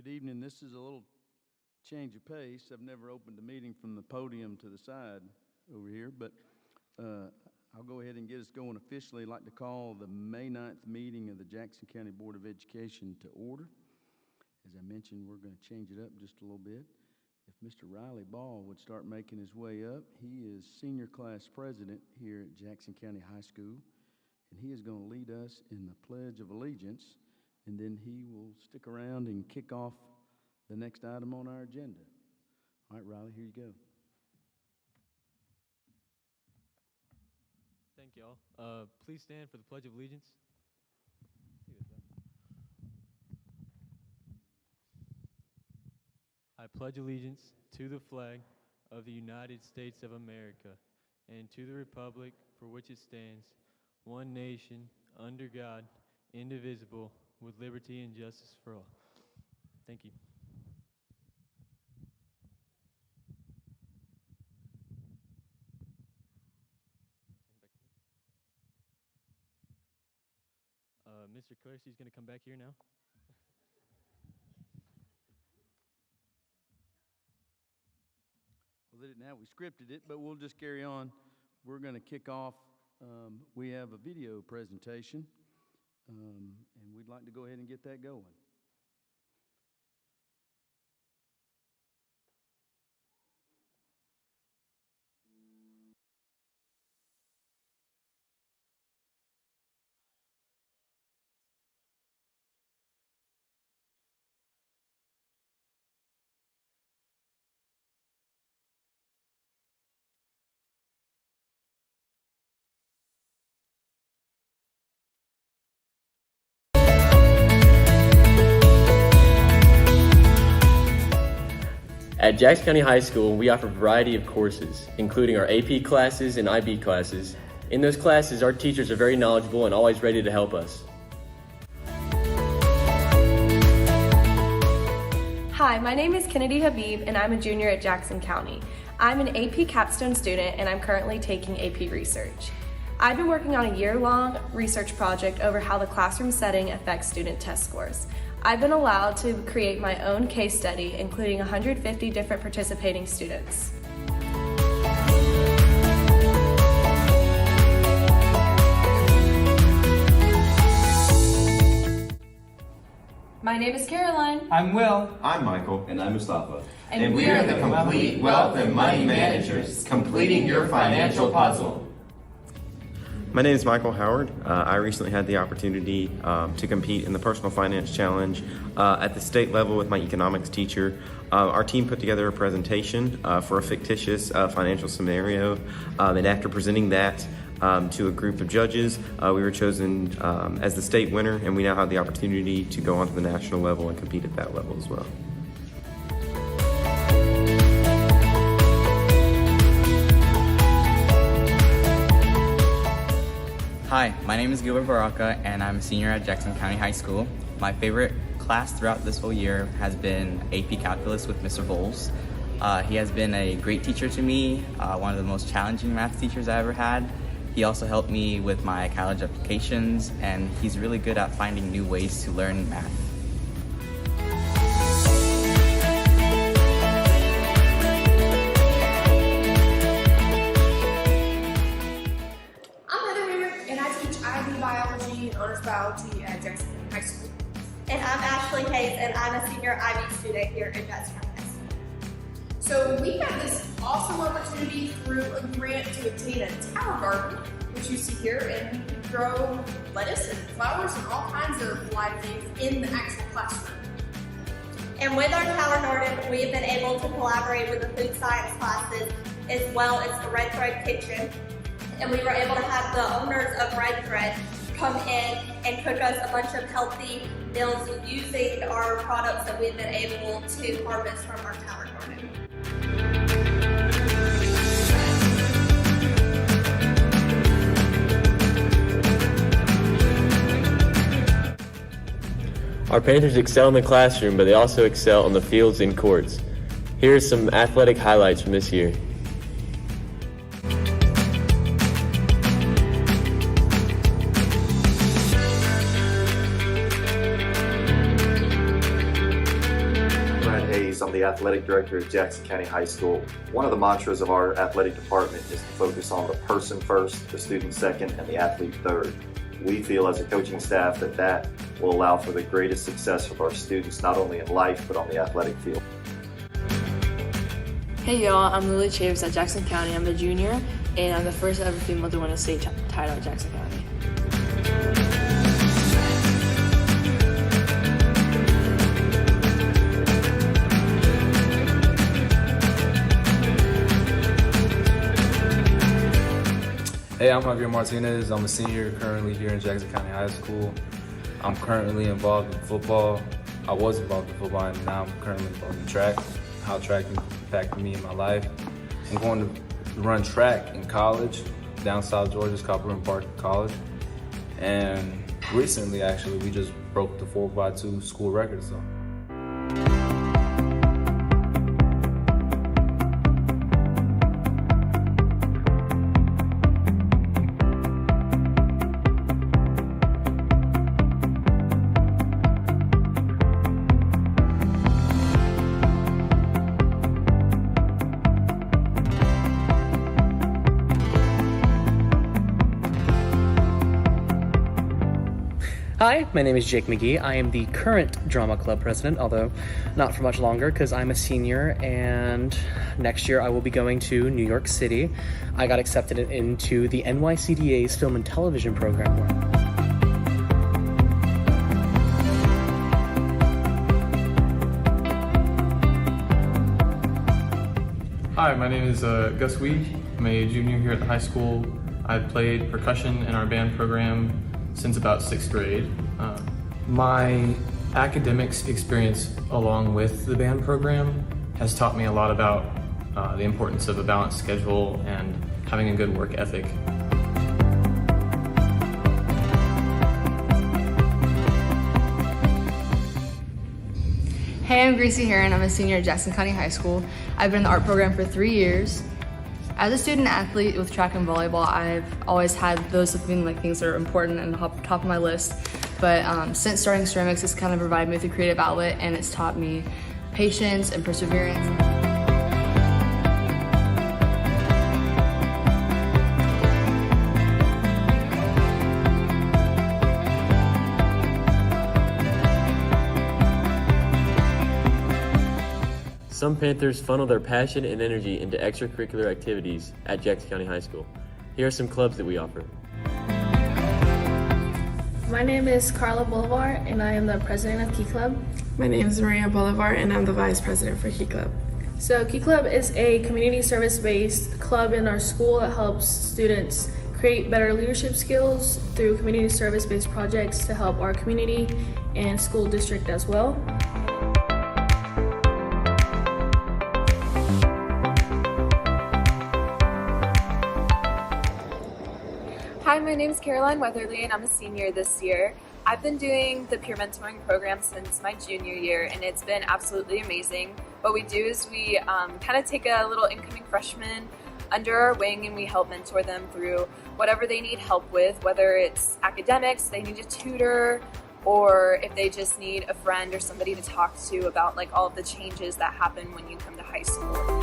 Good evening. This is a little change of pace. I've never opened a meeting from the podium to the side over here, but I'll go ahead and get us going officially. I'd like to call the May 9th meeting of the Jackson County Board of Education to order. As I mentioned, we're going to change it up just a little bit. If Mr. Riley Ball would start making his way up, he is senior class president here at Jackson County High School, and he is going to lead us in the Pledge of Allegiance, and then he will stick around and kick off the next item on our agenda. All right, Riley, here you go. Thank y'all. Please stand for the Pledge of Allegiance. I pledge allegiance to the flag of the United States of America and to the republic for which it stands, one nation, under God, indivisible, with liberty and justice for all. Thank you. Mr. Kersey's going to come back here now. We did it now. We scripted it, but we'll just carry on. We're going to kick off. We have a video presentation, and we'd like to go ahead and get that going. At Jackson County High School, we offer a variety of courses, including our AP classes and IB classes. In those classes, our teachers are very knowledgeable and always ready to help us. Hi, my name is Kennedy Habib, and I'm a junior at Jackson County. I'm an AP capstone student, and I'm currently taking AP Research. I've been working on a year-long research project over how the classroom setting affects student test scores. I've been allowed to create my own case study, including 150 different participating students. My name is Caroline. I'm Will. I'm Michael. And I'm Mustafa. And we are the Complete Wealth and Money Managers, completing your financial puzzle. My name is Michael Howard. I recently had the opportunity to compete in the Personal Finance Challenge at the state level with my economics teacher. Our team put together a presentation for a fictitious financial scenario, and after presenting that to a group of judges, we were chosen as the state winner, and we now have the opportunity to go on to the national level and compete at that level as well. Hi, my name is Gilbert Baraka, and I'm a senior at Jackson County High School. My favorite class throughout this whole year has been AP Calculus with Mr. Bowles. He has been a great teacher to me, one of the most challenging math teachers I ever had. He also helped me with my college applications, and he's really good at finding new ways to learn math. Honors Biology at Jackson County High School. And I'm Ashley Hayes, and I'm a senior IB student here at Jackson County High School. So we have this awesome opportunity through a grant to obtain a tower garden, which you see here, and we can grow lettuce and flowers and all kinds of live things in the actual classroom. And with our tower garden, we've been able to collaborate with the food science classes as well as the Red Thread Kitchen. And we were able to have the owners of Red Thread come in and cook us a bunch of healthy meals using our products that we've been able to harvest from our tower garden. Our Panthers excel in the classroom, but they also excel on the fields and courts. Here are some athletic highlights from this year. I'm the athletic director at Jackson County High School. One of the mantras of our athletic department is to focus on the person first, the student second, and the athlete third. We feel as a coaching staff that will allow for the greatest success of our students, not only in life, but on the athletic field. Hey y'all, I'm Lily Chaves at Jackson County. I'm a junior, and I'm the first ever female to win a state title at Jackson County. Hey, I'm Javier Martinez. I'm a senior currently here in Jackson County High School. I'm currently involved in football. I was involved in football, and now I'm currently involved in track. How track impacted me in my life. I'm going to run track in college, down South Georgia, it's called Bruin Park College. And recently, actually, we just broke the 4x2 school record. So. Hi, my name is Jake McGee. I am the current drama club president, although not for much longer because I'm a senior and next year I will be going to New York City. I got accepted into the NYCDA's film and television program. Hi, my name is Gus Weed. I'm a junior here at the high school. I've played percussion in our band program since about 6th grade. My academics experience along with the band program has taught me a lot about the importance of a balanced schedule and having a good work ethic. Hey, I'm Gracie Heron. I'm a senior at Jackson County High School. I've been in the art program for 3 years. As a student athlete with track and volleyball, I've always had those being like things that are important and top of my list. But since starting ceramics, it's kind of provided me with a creative outlet, and it's taught me patience and perseverance. Some Panthers funnel their passion and energy into extracurricular activities at Jackson County High School. Here are some clubs that we offer. My name is Carla Bolivar, and I am the president of Key Club. My name is Maria Bolivar, and I'm the vice president for Key Club. So Key Club is a community service-based club in our school that helps students create better leadership skills through community service-based projects to help our community and school district as well. Hi, my name is Caroline Weatherly and I'm a senior this year. I've been doing the peer mentoring program since my junior year and it's been absolutely amazing. What we do is we kind of take a little incoming freshman under our wing and we help mentor them through whatever they need help with, whether it's academics, they need a tutor, or if they just need a friend or somebody to talk to about like all of the changes that happen when you come to high school.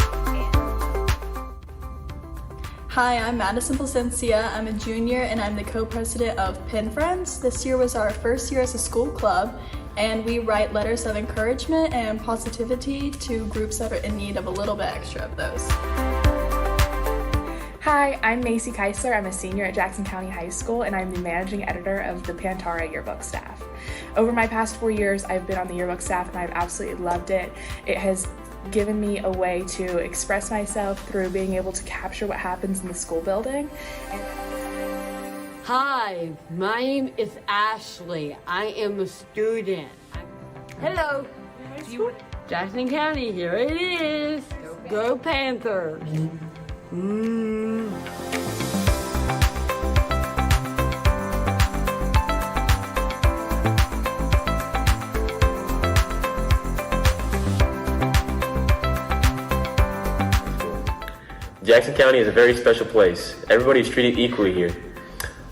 Hi, I'm Madison Placencia. I'm a junior and I'm the co-president of Pen Friends. This year was our first year as a school club and we write letters of encouragement and positivity to groups that are in need of a little bit extra of those. Hi, I'm Macy Keisler. I'm a senior at Jackson County High School and I'm the managing editor of the Pantara yearbook staff. Over my past 4 years, I've been on the yearbook staff and I've absolutely loved it. It has given me a way to express myself through being able to capture what happens in the school building. Hi, my name is Ashley. I am a student. Hello. Jackson County, here it is. Go Panthers. Jackson County is a very special place. Everybody is treated equally here.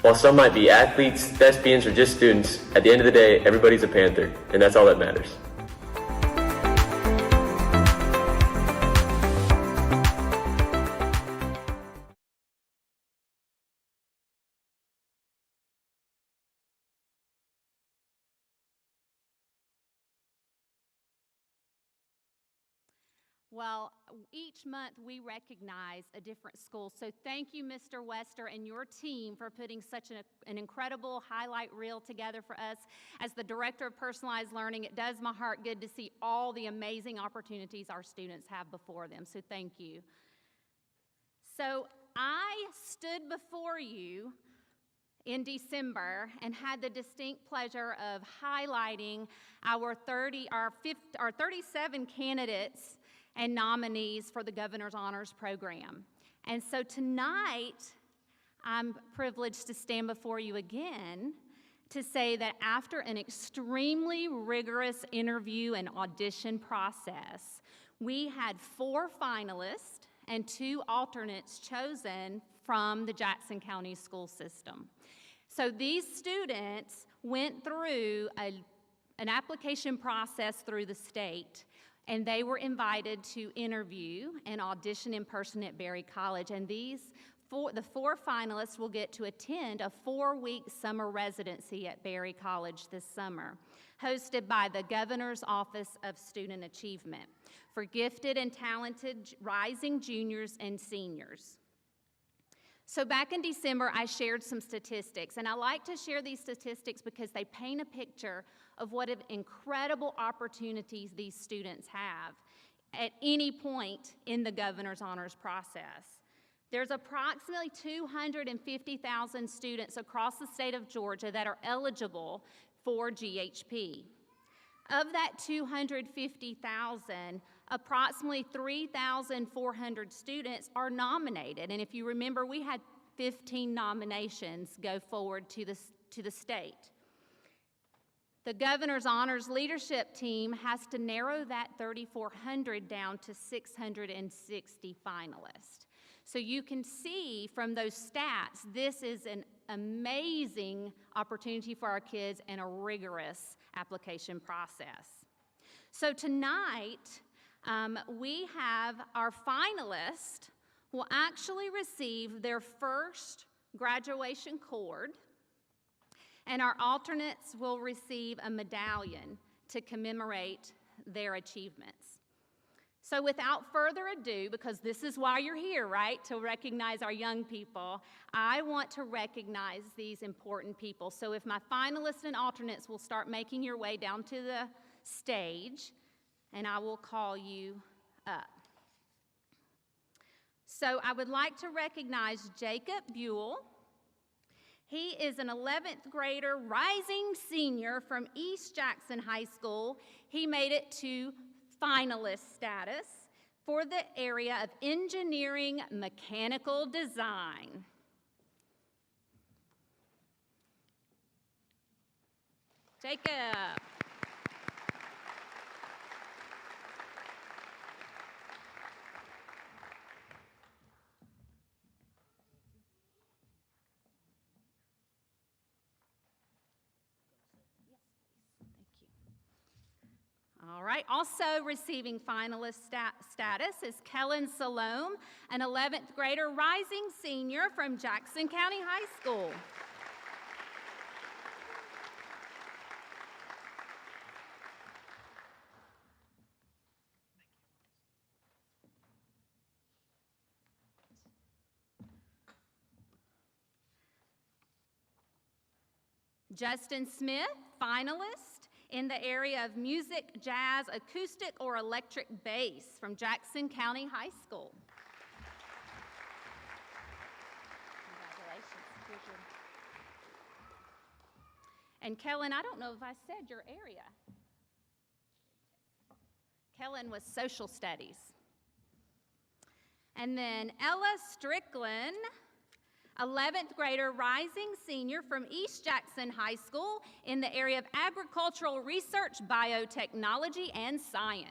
While some might be athletes, thespians, or just students, at the end of the day, everybody's a Panther, and that's all that matters. Well, each month we recognize a different school. So thank you, Mr. Wester, and your team for putting such an incredible highlight reel together for us. As the Director of Personalized Learning, it does my heart good to see all the amazing opportunities our students have before them. So thank you. So I stood before you in December and had the distinct pleasure of highlighting our 37 candidates and nominees for the Governor's Honors Program. And so tonight, I'm privileged to stand before you again to say that after an extremely rigorous interview and audition process, we had 4 finalists and 2 alternates chosen from the Jackson County school system. So these students went through an application process through the state, and they were invited to interview and audition in person at Berry College. And the 4 finalists will get to attend a 4-week summer residency at Berry College this summer, hosted by the Governor's Office of Student Achievement for gifted and talented rising juniors and seniors. So back in December, I shared some statistics, and I like to share these statistics because they paint a picture of what incredible opportunities these students have at any point in the Governor's Honors process. There's approximately 250,000 students across the state of Georgia that are eligible for GHP. Of that 250,000, approximately 3,400 students are nominated. And if you remember, we had 15 nominations go forward to the state. The Governor's Honors Leadership Team has to narrow that 3,400 down to 660 finalists. So you can see from those stats, this is an amazing opportunity for our kids and a rigorous application process. So tonight, we have our finalists will actually receive their first graduation cord, and our alternates will receive a medallion to commemorate their achievements. So without further ado, because this is why you're here, right, to recognize our young people, I want to recognize these important people. So if my finalists and alternates will start making your way down to the stage, and I will call you up. So I would like to recognize Jacob Buell. He is an 11th grader, rising senior from East Jackson High School. He made it to finalist status for the area of engineering mechanical design. Jacob. All right, also receiving finalist status is Kellen Salome, an 11th grader, rising senior from Jackson County High School. Justin Smith, finalist in the area of music, jazz, acoustic, or electric bass from Jackson County High School. Congratulations. And Kellen, I don't know if I said your area. Kellen was social studies. And then Ella Strickland, 11th grader, rising senior from East Jackson High School in the area of agricultural research, biotechnology, and science.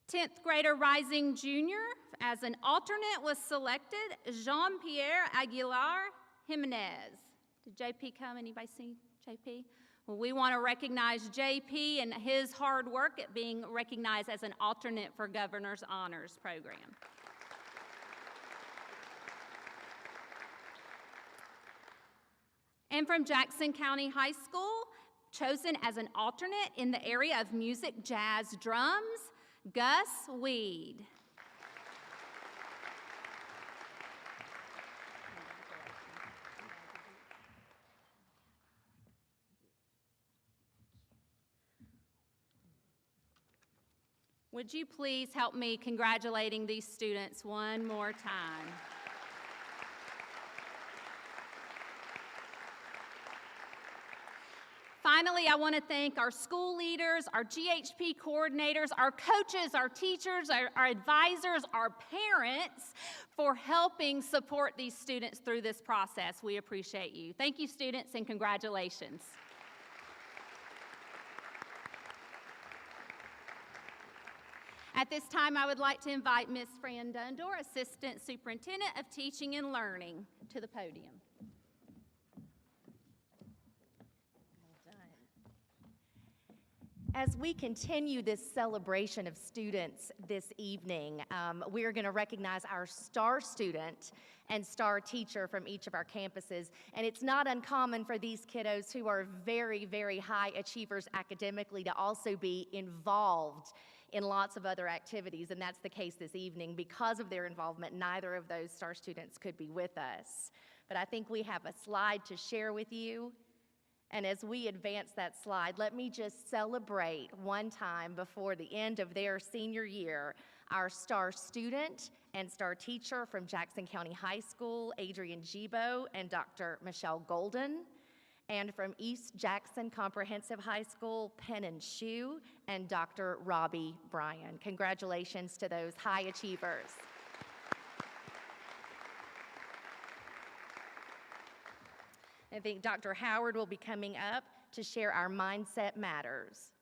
Tenth grader, rising junior, as an alternate was selected Jean-Pierre Aguilar Jimenez. Did JP come? Anybody see JP? Well, we want to recognize JP and his hard work at being recognized as an alternate for Governor's Honors Program. And from Jackson County High School, chosen as an alternate in the area of music, jazz, drums, Gus Weed. Would you please help me congratulating these students one more time? Finally, I want to thank our school leaders, our GHP coordinators, our coaches, our teachers, our advisors, our parents for helping support these students through this process. We appreciate you. Thank you, students, and congratulations. At this time, I would like to invite Ms. Fran Dundor, Assistant Superintendent of Teaching and Learning, to the podium. As we continue this celebration of students this evening, we are going to recognize our star student and star teacher from each of our campuses. And it's not uncommon for these kiddos who are very, very high achievers academically to also be involved in lots of other activities, and that's the case this evening. Because of their involvement, neither of those star students could be with us. But I think we have a slide to share with you. And as we advance that slide, let me just celebrate one time before the end of their senior year, our star student and star teacher from Jackson County High School, Adrian Gibo and Dr. Michelle Golden, and from East Jackson Comprehensive High School, Penn and Shoe, and Dr. Robbie Bryan. Congratulations to those high achievers. I think Dr. Howard will be coming up to share our Mindset Matters.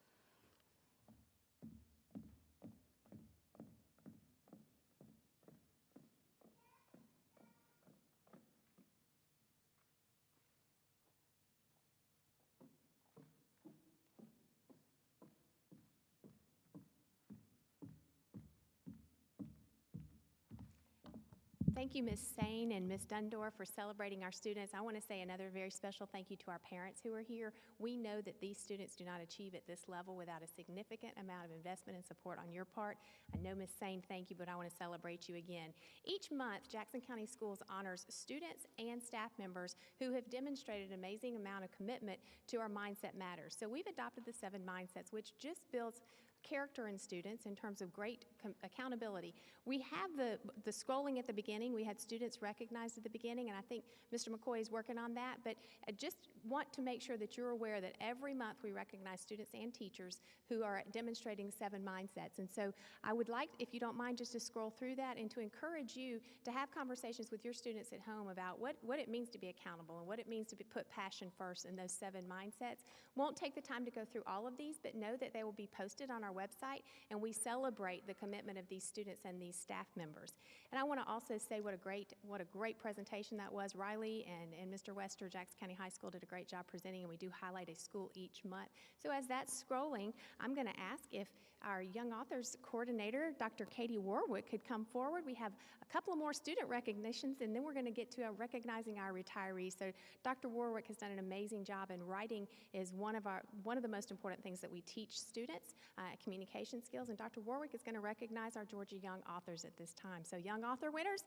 Thank you, Ms. Sane and Ms. Dundor, for celebrating our students. I want to say another very special thank you to our parents who are here. We know that these students do not achieve at this level without a significant amount of investment and support on your part. I know, Ms. Sane, thank you, but I want to celebrate you again. Each month, Jackson County Schools honors students and staff members who have demonstrated an amazing amount of commitment to our Mindset Matters. So we've adopted the 7 mindsets, which just builds character in students in terms of great accountability. We have the scrolling at the beginning. We had students recognized at the beginning, and I think Mr. McCoy is working on that, but I just want to make sure that you're aware that every month we recognize students and teachers who are demonstrating 7 mindsets. And so I would like, if you don't mind, just to scroll through that and to encourage you to have conversations with your students at home about what it means to be accountable and what it means to put passion first in those 7 mindsets. Won't take the time to go through all of these, but know that they will be posted on our website, and we celebrate the commitment of these students and these staff members. And I want to also say what a great presentation that was. Riley and Mr. Wester, Jackson County High School, did a great job presenting, and we do highlight a school each month. So as that's scrolling, I'm going to ask if our Young Authors Coordinator, Dr. Katie Warwick, could come forward. We have a couple of more student recognitions, and then we're going to get to recognizing our retirees. So Dr. Warwick has done an amazing job, and writing is one of the most important things that we teach students, communication skills, and Dr. Warwick is going to recognize our Georgia Young Authors at this time. So Young Author winners,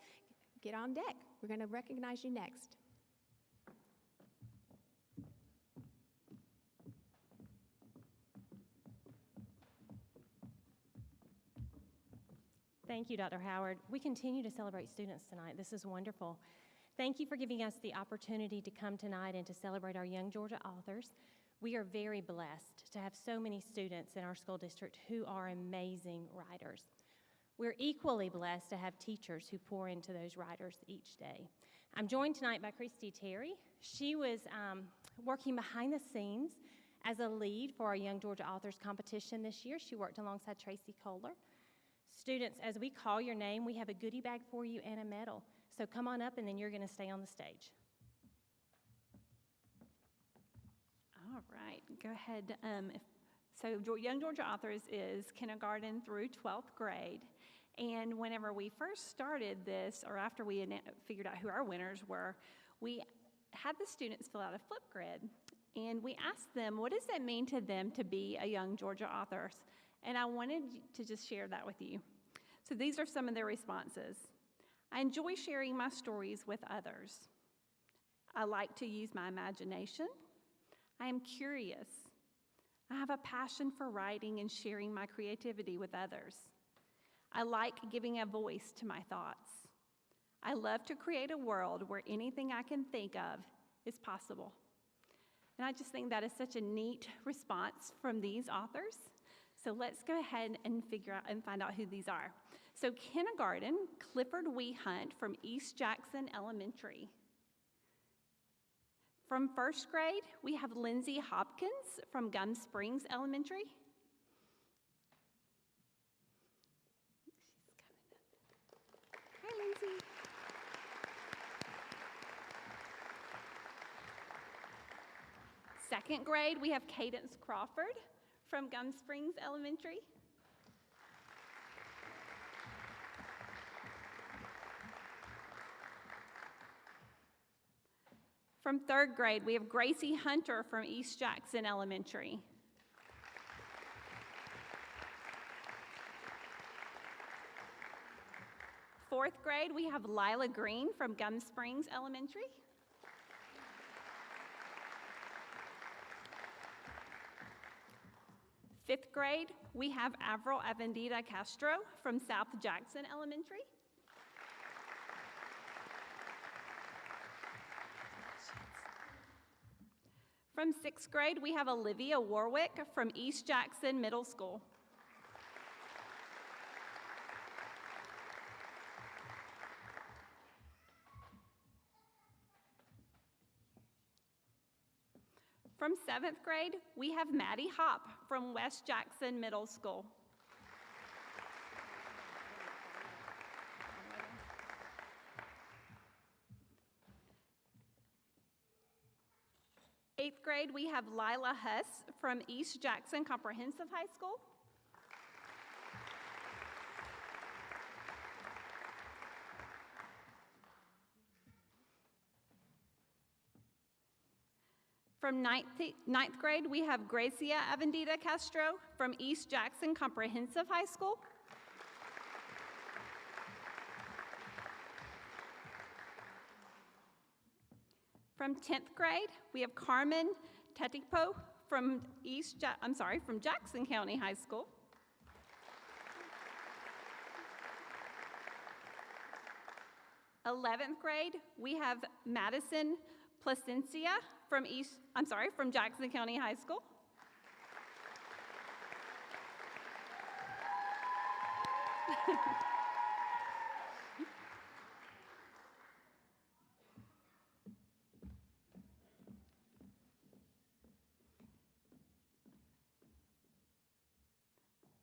get on deck. We're going to recognize you next. Thank you, Dr. Howard. We continue to celebrate students tonight. This is wonderful. Thank you for giving us the opportunity to come tonight and to celebrate our Young Georgia Authors. We are very blessed to have so many students in our school district who are amazing writers. We're equally blessed to have teachers who pour into those writers each day. I'm joined tonight by Christy Terry. She was working behind the scenes as a lead for our Young Georgia Authors competition this year. She worked alongside Tracy Kohler. Students, as we call your name, we have a goodie bag for you and a medal. So come on up, and then you're going to stay on the stage. All right, go ahead. So Young Georgia Authors is kindergarten through 12th grade. And whenever we first started this, or after we figured out who our winners were, we had the students fill out a Flipgrid, and we asked them, what does it mean to them to be a Young Georgia Author? And I wanted to just share that with you. So these are some of their responses. I enjoy sharing my stories with others. I like to use my imagination. I am curious. I have a passion for writing and sharing my creativity with others. I like giving a voice to my thoughts. I love to create a world where anything I can think of is possible. And I just think that is such a neat response from these authors. So let's go ahead and figure out and find out who these are. So kindergarten, Clifford Wee Hunt from East Jackson Elementary. From first grade, we have Lindsay Hopkins from Gum Springs Elementary. Hi, Lindsay. Second grade, we have Cadence Crawford from Gum Springs Elementary. From third grade, we have Gracie Hunter from East Jackson Elementary. Fourth grade, we have Lila Green from Gum Springs Elementary. Fifth grade, we have Avril Avendita Castro from South Jackson Elementary. From sixth grade, we have Olivia Warwick from East Jackson Middle School. From seventh grade, we have Maddie Hopp from West Jackson Middle School. Eighth grade, we have Lila Huss from East Jackson Comprehensive High School. From ninth grade, we have Gracia Avendita Castro from East Jackson Comprehensive High School. From 10th grade, we have Carmen Tetipo from from Jackson County High School. Eleventh grade, we have Madison Placencia from Jackson County High School.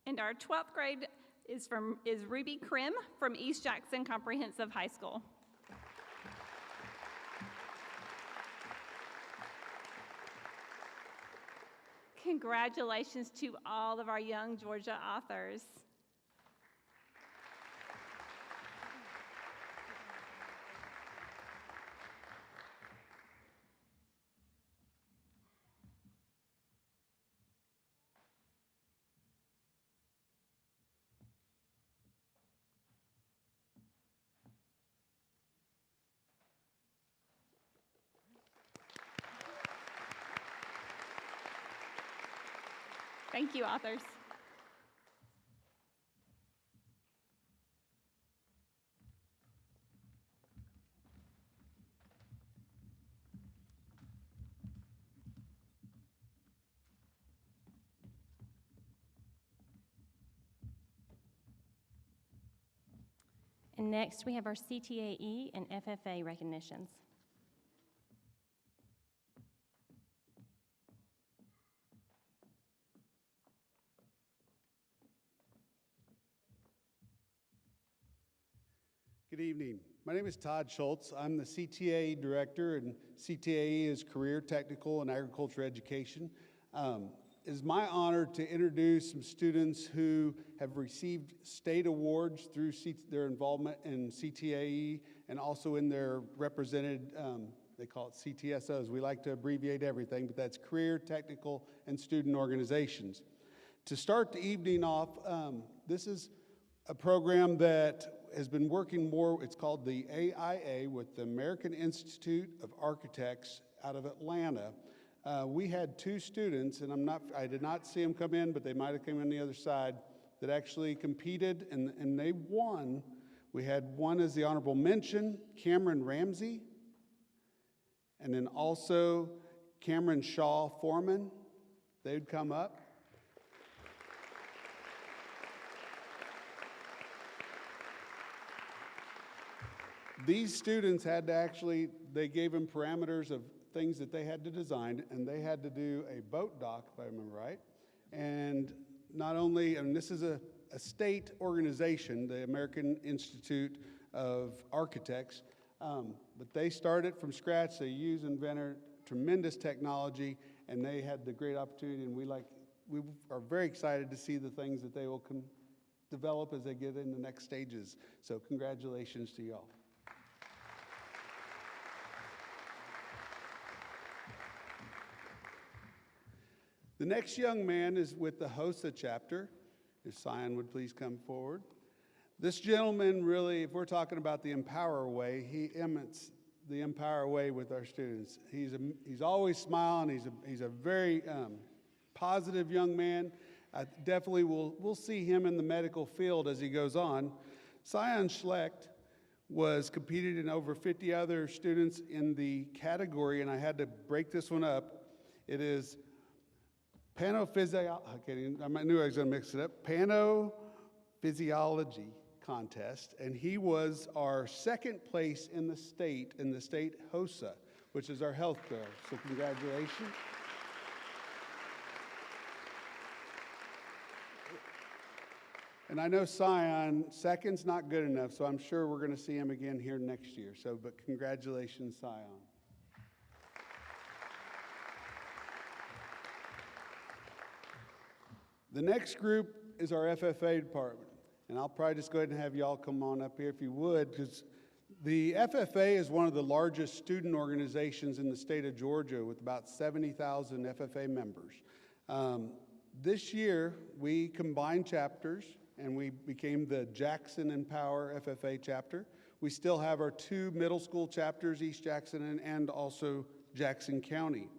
And our 12th grade is Ruby Krim from East Jackson Comprehensive High School. Congratulations to all of our Young Georgia authors. Thank you, authors. And next, we have our CTAE and FFA recognitions. Good evening. My name is Todd Schultz. I'm the CTA Director, and CTAE is Career, Technical, and Agriculture Education. It is my honor to introduce some students who have received state awards through their involvement in CTAE and also in their represented They call it CTSOs. We like to abbreviate everything, but that's Career, Technical, and Student Organizations. To start the evening off, this is a program that has been working more, it's called the AIA with the American Institute of Architects out of Atlanta. We had 2 students, and I did not see them come in, but they might have come in the other side, that actually competed and they won. We had one as the honorable mention, Cameron Ramsey, and then also Cameron Shaw Foreman. They'd come up. These students had to actually, they gave them parameters of things that they had to design, and they had to do a boat dock, if I remember right. And not only, and this is a state organization, the American Institute of Architects, but they started from scratch. They use inventor, tremendous technology, and they had the great opportunity, and we are very excited to see the things that they will develop as they get in the next stages. So congratulations to y'all. The next young man is with the HOSA chapter. If Sion would please come forward. This gentleman really, if we're talking about the Empower Way, he emits the Empower Way with our students. He's always smiling. He's a very positive young man. I definitely we'll see him in the medical field as he goes on. Sion Schlecht was competed in over 50 other students in the category, and I had to break this one up. It is Panophysiology, I knew I was going to mix it up, Panophysiology contest, and he was our second place in the state HOSA, which is our health fair. So congratulations. And I know Sion, second's not good enough, so I'm sure we're going to see him again here next year. So, but congratulations, Sion. The next group is our FFA department, and I'll probably just go ahead and have y'all come on up here if you would, because the FFA is one of the largest student organizations in the state of Georgia with about 70,000 FFA members. This year, we combined chapters, and we became the Jackson Empower FFA chapter. We still have our 2 middle school chapters, East Jackson and also Jackson County.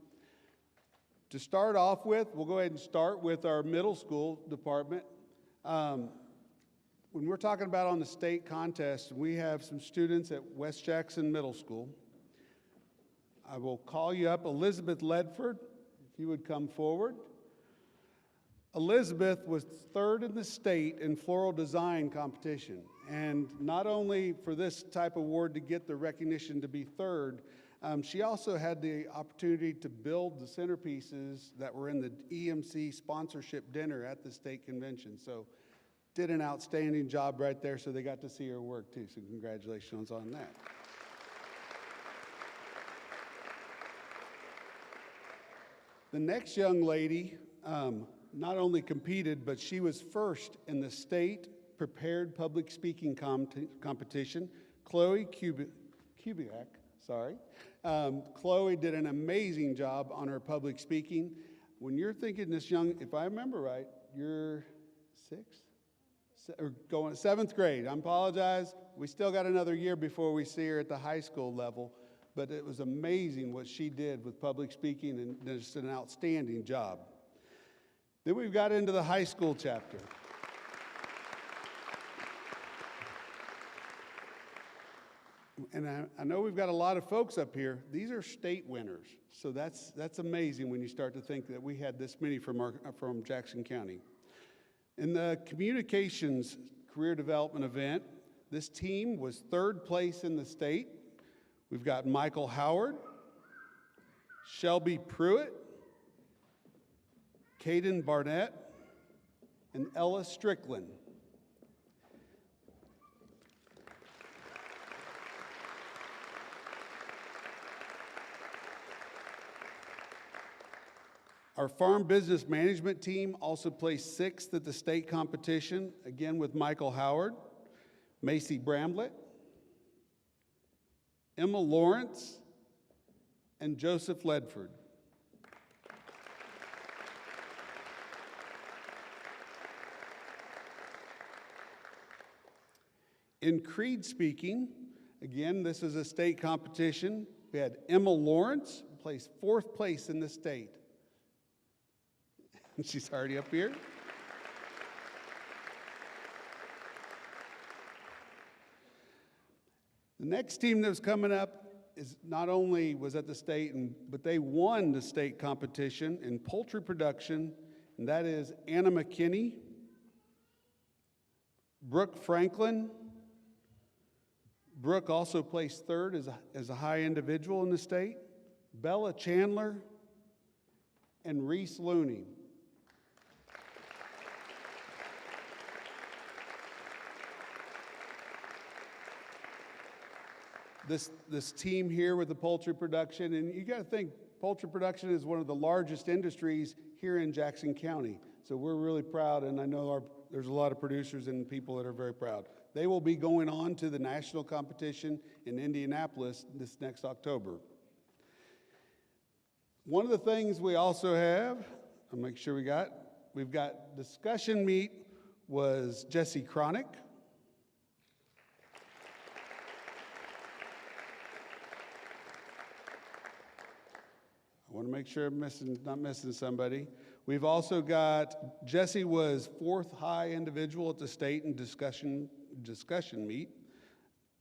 To start off with, we'll go ahead and start with our middle school department. When we're talking about on the state contest, we have some students at West Jackson Middle School. I will call you up, Elizabeth Ledford, if you would come forward. Elizabeth was 3rd in the state in floral design competition. And not only for this type of award to get the recognition to be 3rd, she also had the opportunity to build the centerpieces that were in the EMC sponsorship dinner at the state convention. So did an outstanding job right there, so they got to see her work too. So congratulations on that. The next young lady not only competed, but she was 1st in the state prepared public speaking competition. Chloe Kubiak. Chloe did an amazing job on her public speaking. When you're thinking this young, if I remember right, you're 7th grade. I apologize. We still got another year before we see her at the high school level, but it was amazing what she did with public speaking, and just an outstanding job. Then we've got into the high school chapter. And I know we've got a lot of folks up here. These are state winners, so that's amazing when you start to think that we had this many from Jackson County. In the communications career development event, this team was 3rd place in the state. We've got Michael Howard, Shelby Pruitt, Caden Barnett, and Ella Strickland. Our farm business management team also placed 6th at the state competition, again with Michael Howard, Macy Bramlett, Emma Lawrence, and Joseph Ledford. In creed speaking, again, this is a state competition. We had Emma Lawrence, placed 4th place in the state. She's already up here. The next team that was coming up is not only was at the state, but they won the state competition in poultry production, and that is Anna McKinney, Brooke Franklin. Brooke also placed 3rd as a high individual in the state, Bella Chandler, and Reese Looney. This team here with the poultry production, and you got to think poultry production is one of the largest industries here in Jackson County. So we're really proud, and I know there's a lot of producers and people that are very proud. They will be going on to the national competition in Indianapolis this next October. One of the things we also have, I'll make sure we've got discussion meet was Jesse Cronick. I want to make sure I'm not missing somebody. We've also got, Jesse was 4th high individual at the state in discussion meet.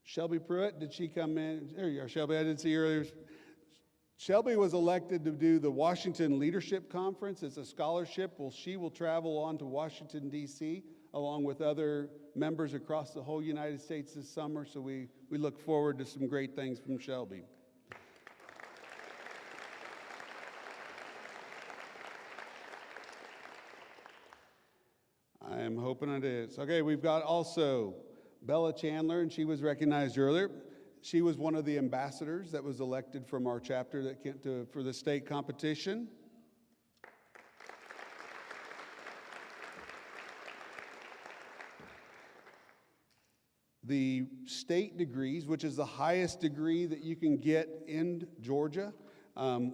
Shelby Pruitt, did she come in? There you are, Shelby, I didn't see you earlier. Shelby was elected to do the Washington Leadership Conference. It's a scholarship. Well, she will travel on to Washington, D.C., along with other members across the whole United States this summer, so we look forward to some great things from Shelby. I am hoping it is. Okay, we've got also Bella Chandler, and she was recognized earlier. She was one of the ambassadors that was elected from our chapter that came for the state competition. The state degrees, which is the highest degree that you can get in Georgia,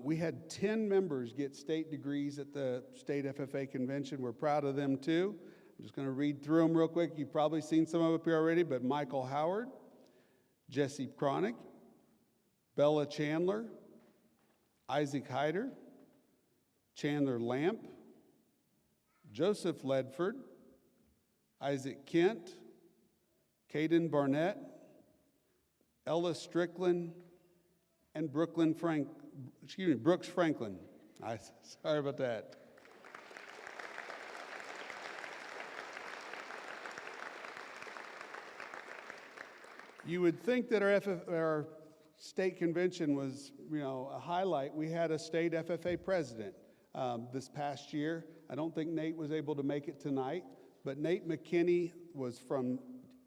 we had 10 members get state degrees at the state FFA convention. We're proud of them too. I'm just going to read through them real quick. You've probably seen some of them up here already, but Michael Howard, Jesse Cronick, Bella Chandler, Isaac Hyder, Chandler Lamp, Joseph Ledford, Isaac Kent, Caden Barnett, Ella Strickland, and Brooks Franklin. Sorry about that. You would think that our state convention was, a highlight. We had a state FFA president this past year. I don't think Nate was able to make it tonight, but Nate McKinney was from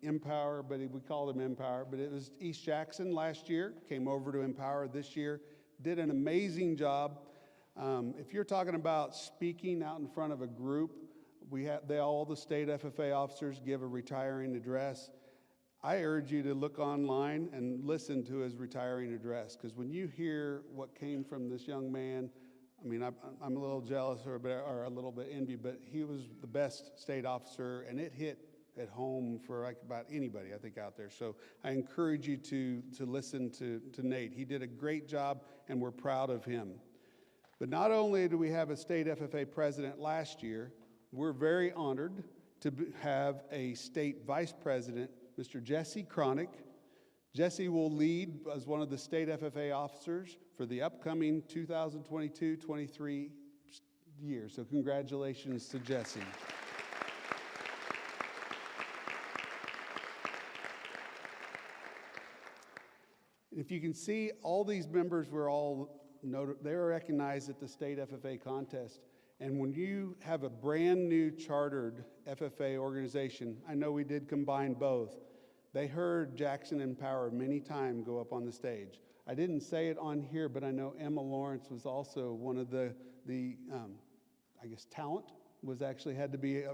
Empower, but we called him Empower, but it was East Jackson last year, came over to Empower this year, did an amazing job. If you're talking about speaking out in front of a group, all the state FFA officers give a retiring address. I urge you to look online and listen to his retiring address, because when you hear what came from this young man, I'm a little jealous or a little bit envy, but he was the best state officer, and it hit at home for like about anybody, I think, out there. So I encourage you to listen to Nate. He did a great job, and we're proud of him. But not only do we have a state FFA president last year, we're very honored to have a state vice president, Mr. Jesse Cronick. Jesse will lead as one of the state FFA officers for the upcoming 2022-23 year. So congratulations to Jesse. If you can see, all these members were they were recognized at the state FFA contest. And when you have a brand new chartered FFA organization, I know we did combine both, they heard Jackson Empower many times go up on the stage. I didn't say it on here, but I know Emma Lawrence was also one of the talent was actually had to be,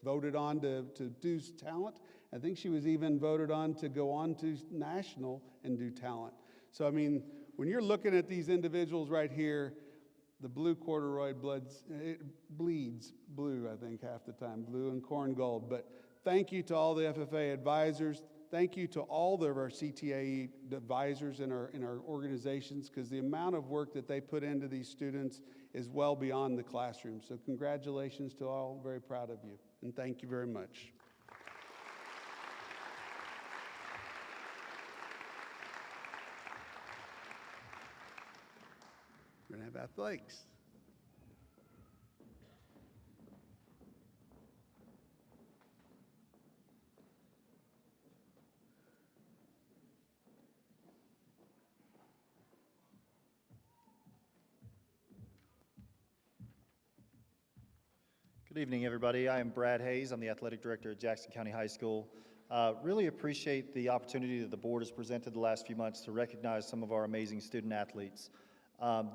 voted on to do talent. I think she was even voted on to go on to national and do talent. So, when you're looking at these individuals right here, the blue corduroy it bleeds blue, I think, half the time, blue and corn gold. But thank you to all the FFA advisors. Thank you to all of our CTAE advisors in our organizations, because the amount of work that they put into these students is well beyond the classroom. So congratulations to all. Very proud of you. And thank you very much. We're going to have athletics. Good evening, everybody. I am Brad Hayes. I'm the athletic director at Jackson County High School. Really appreciate the opportunity that the board has presented the last few months to recognize some of our amazing student athletes.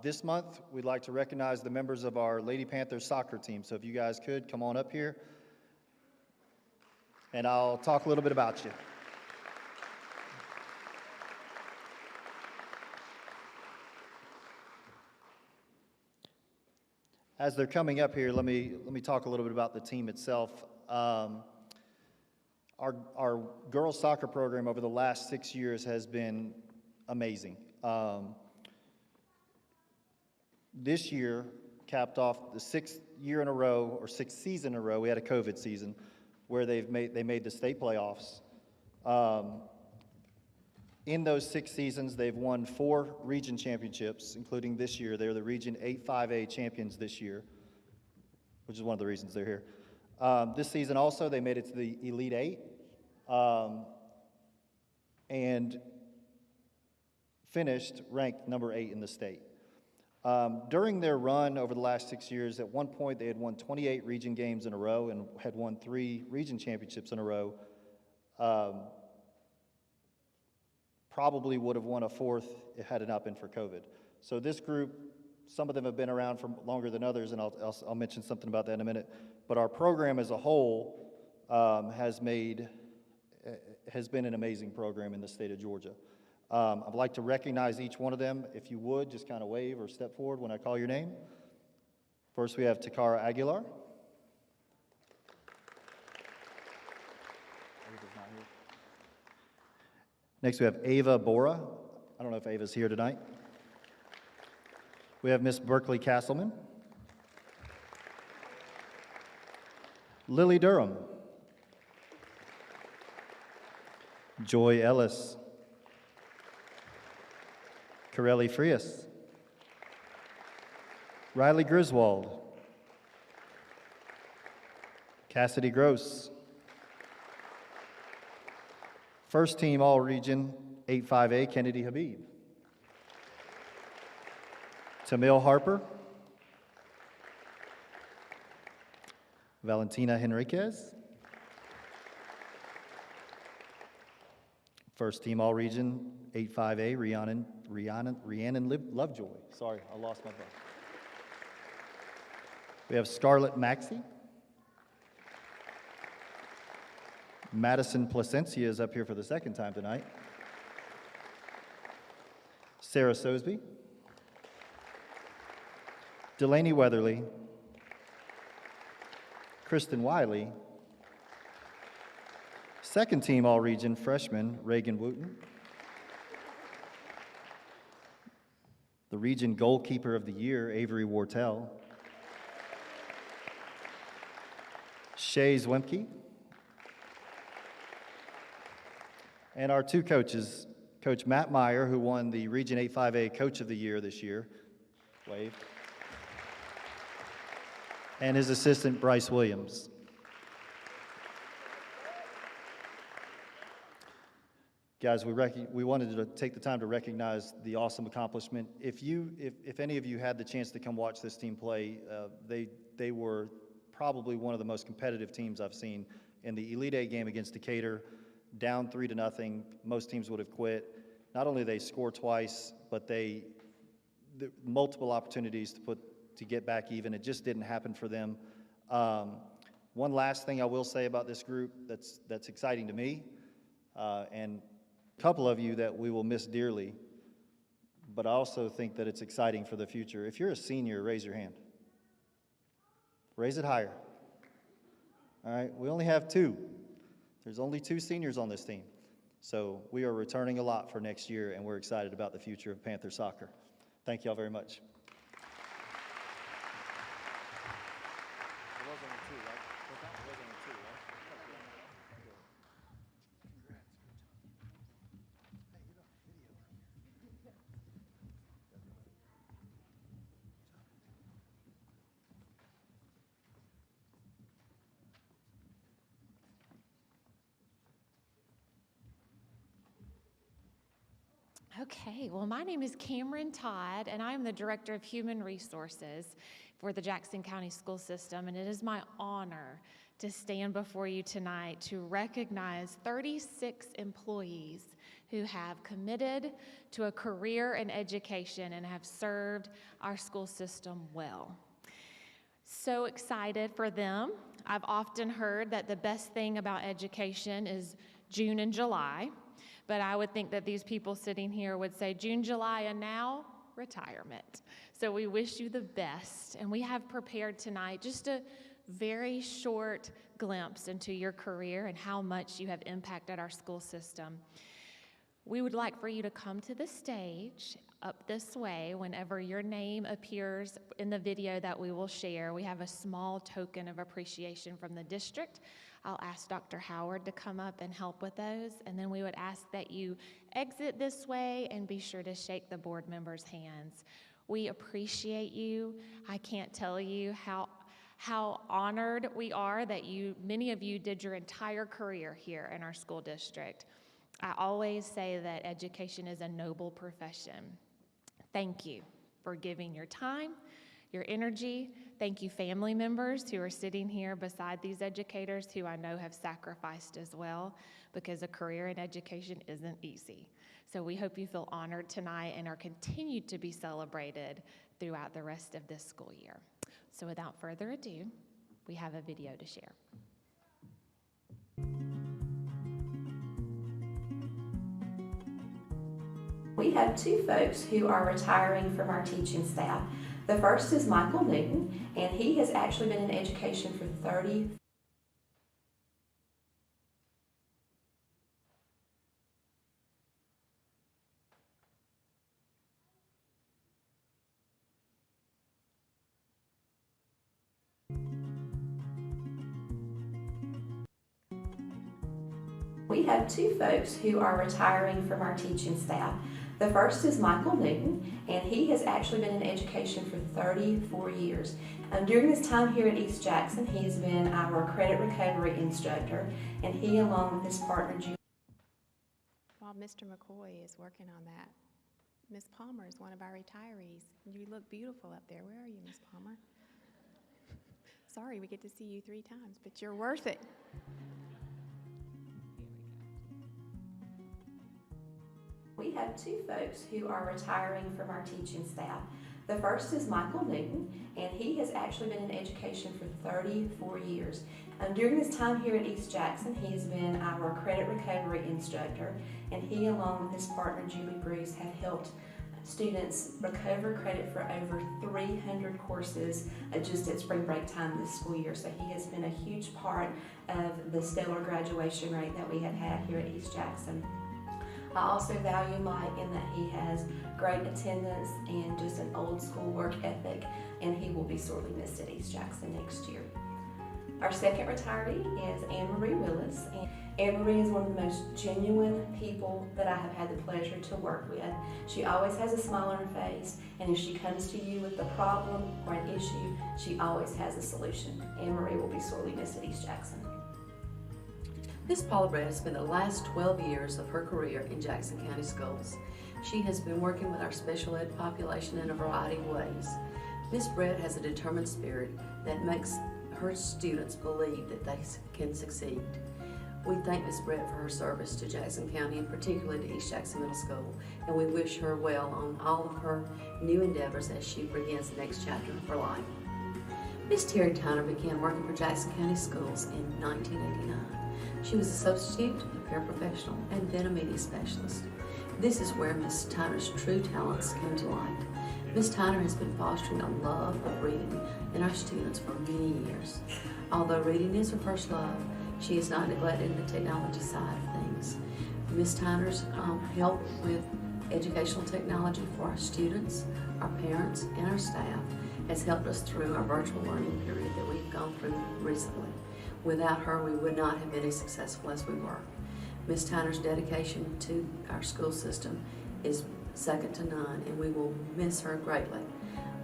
This month, we'd like to recognize the members of our Lady Panthers soccer team. So if you guys could, come on up here, and I'll talk a little bit about you. As they're coming up here, let me talk a little bit about the team itself. Our girls soccer program over the last 6 years has been amazing. This year capped off the 6th year in a row, or 6th season in a row. We had a COVID season where they made the state playoffs. In those 6 seasons, they've won 4 region championships, including this year. They're the Region 8-5A champions this year, which is one of the reasons they're here. This season also, they made it to the Elite 8 and finished ranked number 8 in the state. During their run over the last 6 years, at one point they had won 28 region games in a row and had won 3 region championships in a row. Probably would have won a 4th had it not been for COVID. So this group, some of them have been around for longer than others, and I'll mention something about that in a minute. But our program as a whole has been an amazing program in the state of Georgia. I'd like to recognize each one of them. If you would, just kind of wave or step forward when I call your name. First, we have Takara Aguilar. Next, we have Ava Bora. I don't know if Ava's here tonight. We have Miss Berkeley Castleman. Lily Durham. Joy Ellis. Corelli Frias. Riley Griswold. Cassidy Gross. First team All-Region 8-5A, Kennedy Habib. Tamil Harper. Valentina Henriquez. First team All-Region 8-5A, Rhiannon Lovejoy. Sorry, I lost my breath. We have Scarlett Maxey. Madison Placencia is up here for the second time tonight. Sarah Sosby. Delaney Weatherly. Kristen Wiley. Second team All-Region freshman, Reagan Wooten. The Region Goalkeeper of the Year, Avery Wartell. Shay Zwemke. And our 2 coaches, Coach Matt Meyer, who won the Region 8-5A Coach of the Year this year, wave, and his assistant, Bryce Williams. Guys, we wanted to take the time to recognize the awesome accomplishment. If any of you had the chance to come watch this team play, they were probably one of the most competitive teams I've seen. In the Elite 8 game against Decatur, down 3-0, most teams would have quit. Not only they score twice, but the multiple opportunities to get back even. It just didn't happen for them. One last thing I will say about this group that's exciting to me, and a couple of you that we will miss dearly, but I also think that it's exciting for the future. If you're a senior, raise your hand. Raise it higher. All right, we only have 2. There's only 2 seniors on this team. So we are returning a lot for next year, and we're excited about the future of Panther soccer. Thank you all very much. Okay, well, my name is Cameron Todd, and I'm the Director of Human Resources for the Jackson County School System, and it is my honor to stand before you tonight to recognize 36 employees who have committed to a career in education and have served our school system well. So excited for them. I've often heard that the best thing about education is June and July. But I would think that these people sitting here would say June, July, and now retirement. So we wish you the best. And we have prepared tonight just a very short glimpse into your career and how much you have impacted our school system. We would like for you to come to the stage up this way whenever your name appears in the video that we will share. We have a small token of appreciation from the district. I'll ask Dr. Howard to come up and help with those, and then we would ask that you exit this way and be sure to shake the board members' hands. We appreciate you. I can't tell you how honored we are that many of you did your entire career here in our school district. I always say that education is a noble profession. Thank you for giving your time, your energy. Thank you, family members who are sitting here beside these educators who I know have sacrificed as well, because a career in education isn't easy. So we hope you feel honored tonight and are continued to be celebrated throughout the rest of this school year. So without further ado, we have a video to share. We have 2 folks who are retiring from our teaching staff. The first is Michael Newton, and he has actually been in education for 30. We have 2 folks who are retiring from our teaching staff. The first is Michael Newton, and he has actually been in education for 34 years. During his time here at East Jackson, he has been our credit recovery instructor, and he, along with his partner, Julie. While Mr. McCoy is working on that, Ms. Palmer is one of our retirees. You look beautiful up there. Where are you, Ms. Palmer? Sorry, we get to see you 3 times, but you're worth it. We have 2 folks who are retiring from our teaching staff. The first is Michael Newton, and he has actually been in education for 34 years. During his time here at East Jackson, he has been our credit recovery instructor, and he, along with his partner, Julie Bruce, have helped students recover credit for over 300 courses just at spring break time this school year. So he has been a huge part of the stellar graduation rate that we have had here at East Jackson. I also value Mike in that he has great attendance and just an old school work ethic, and he will be sorely missed at East Jackson next year. Our second retiree is Anne-Marie Willis. Anne-Marie is one of the most genuine people that I have had the pleasure to work with. She always has a smile on her face, and if she comes to you with a problem or an issue, she always has a solution. Anne-Marie will be sorely missed at East Jackson. Miss Paula Brett has spent the last 12 years of her career in Jackson County Schools. She has been working with our special ed population in a variety of ways. Miss Brett has a determined spirit that makes her students believe that they can succeed. We thank Miss Brett for her service to Jackson County and particularly to East Jackson Middle School, and we wish her well on all of her new endeavors as she begins the next chapter of her life. Miss Terry Tyner began working for Jackson County Schools in 1989. She was a substitute, a paraprofessional, and then a media specialist. This is where Miss Tyner's true talents come to light. Miss Tyner has been fostering a love of reading in our students for many years. Although reading is her first love, she has not neglected the technology side of things. Miss Tyner's help with educational technology for our students, our parents, and our staff has helped us through our virtual learning period that we've gone through recently. Without her, we would not have been as successful as we were. Miss Tyner's dedication to our school system is second to none, and we will miss her greatly.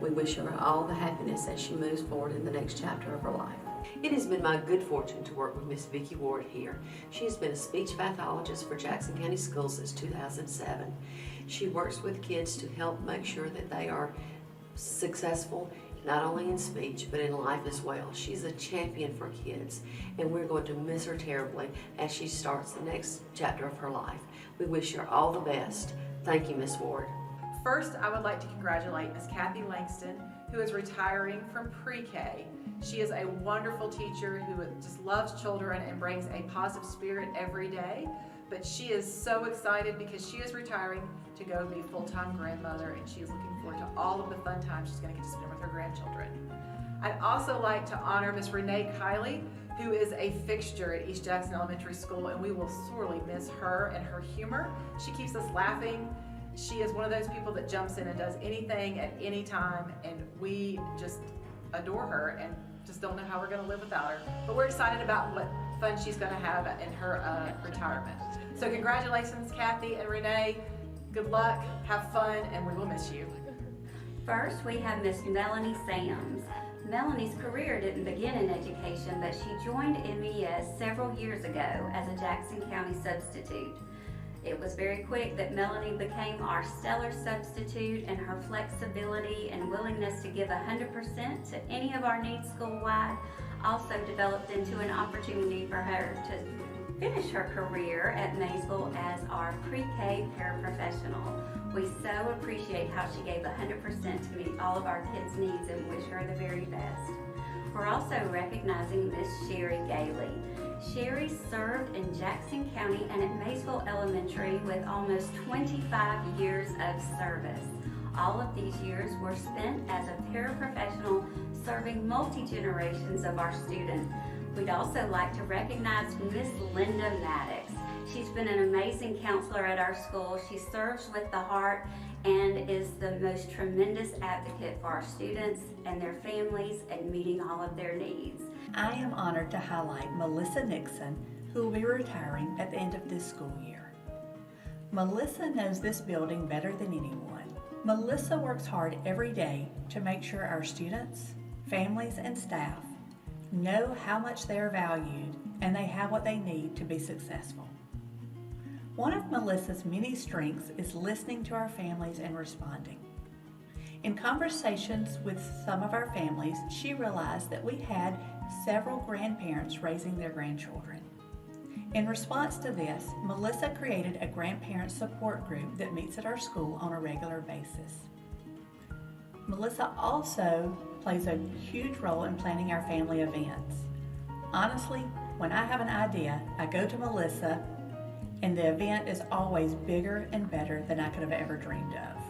We wish her all the happiness as she moves forward in the next chapter of her life. It has been my good fortune to work with Miss Vicki Ward here. She has been a speech pathologist for Jackson County Schools since 2007. She works with kids to help make sure that they are successful not only in speech but in life as well. She's a champion for kids, and we're going to miss her terribly as she starts the next chapter of her life. We wish her all the best. Thank you, Miss Ward. First, I would like to congratulate Miss Kathy Langston, who is retiring from pre-K. She is a wonderful teacher who just loves children and brings a positive spirit every day. But she is so excited because she is retiring to go be full-time grandmother, and she is looking forward to all of the fun times she's going to get to spend with her grandchildren. I'd also like to honor Miss Renee Kiley, who is a fixture at East Jackson Elementary School, and we will sorely miss her and her humor. She keeps us laughing. She is one of those people that jumps in and does anything at any time, and we just adore her and just don't know how we're going to live without her. But we're excited about what fun she's going to have in her retirement. So congratulations, Kathy and Renee. Good luck, have fun, and we will miss you. First, we have Miss Melanie Sams. Melanie's career didn't begin in education, but she joined MES several years ago as a Jackson County substitute. It was very quick that Melanie became our stellar substitute, and her flexibility and willingness to give 100% to any of our needs school-wide also developed into an opportunity for her to finish her career at Maysville as our pre-K paraprofessional. We so appreciate how she gave 100% to meet all of our kids' needs and wish her the very best. We're also recognizing Miss Sherry Gailey. Sherry served in Jackson County and at Maysville Elementary with almost 25 years of service. All of these years were spent as a paraprofessional serving multi-generations of our students. We'd also like to recognize Miss Linda Maddox. She's been an amazing counselor at our school. She serves with the heart and is the most tremendous advocate for our students and their families and meeting all of their needs. I am honored to highlight Melissa Nixon, who will be retiring at the end of this school year. Melissa knows this building better than anyone. Melissa works hard every day to make sure our students, families, and staff know how much they are valued and they have what they need to be successful. One of Melissa's many strengths is listening to our families and responding. In conversations with some of our families, she realized that we had several grandparents raising their grandchildren. In response to this, Melissa created a grandparent support group that meets at our school on a regular basis. Melissa also plays a huge role in planning our family events. Honestly, when I have an idea, I go to Melissa, and the event is always bigger and better than I could have ever dreamed of.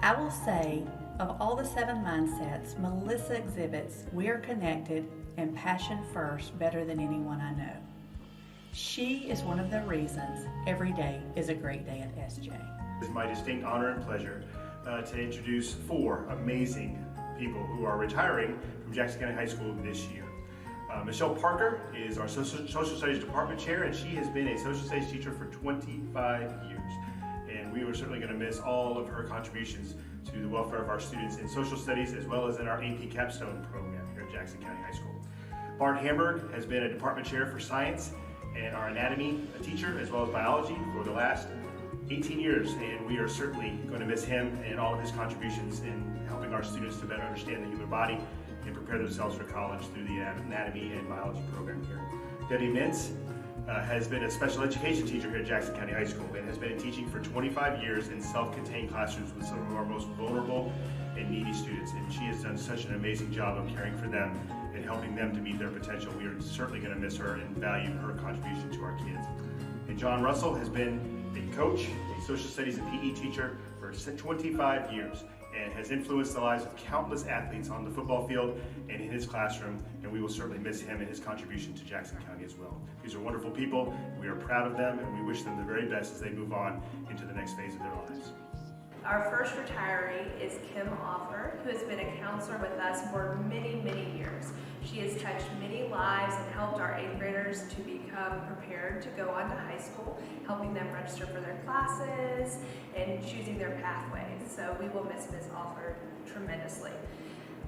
I will say, of all the 7 mindsets, Melissa exhibits we are connected and passion first better than anyone I know. She is one of the reasons every day is a great day at SJ. It's my distinct honor and pleasure to introduce 4 amazing people who are retiring from Jackson County High School this year. Michelle Parker is our Social Studies Department Chair, and she has been a social studies teacher for 25 years. And we are certainly going to miss all of her contributions to the welfare of our students in social studies as well as in our AP Capstone program here at Jackson County High School. Bart Hamburg has been a department chair for science and our anatomy teacher as well as biology for the last 18 years, and we are certainly going to miss him and all of his contributions in helping our students to better understand the human body and prepare themselves for college through the anatomy and biology program here. Debbie Mintz has been a special education teacher here at Jackson County High School and has been teaching for 25 years in self-contained classrooms with some of our most vulnerable and needy students, and she has done such an amazing job of caring for them and helping them to meet their potential. We are certainly going to miss her and value her contribution to our kids. And John Russell has been a coach, a social studies and PE teacher for 25 years, and has influenced the lives of countless athletes on the football field and in his classroom, and we will certainly miss him and his contribution to Jackson County as well. These are wonderful people, we are proud of them, and we wish them the very best as they move on into the next phase of their lives. Our first retiree is Kim Offer, who has been a counselor with us for many, many years. She has touched many lives and helped our 8th graders to become prepared to go on to high school, helping them register for their classes and choosing their pathways. So we will miss Ms. Offer tremendously.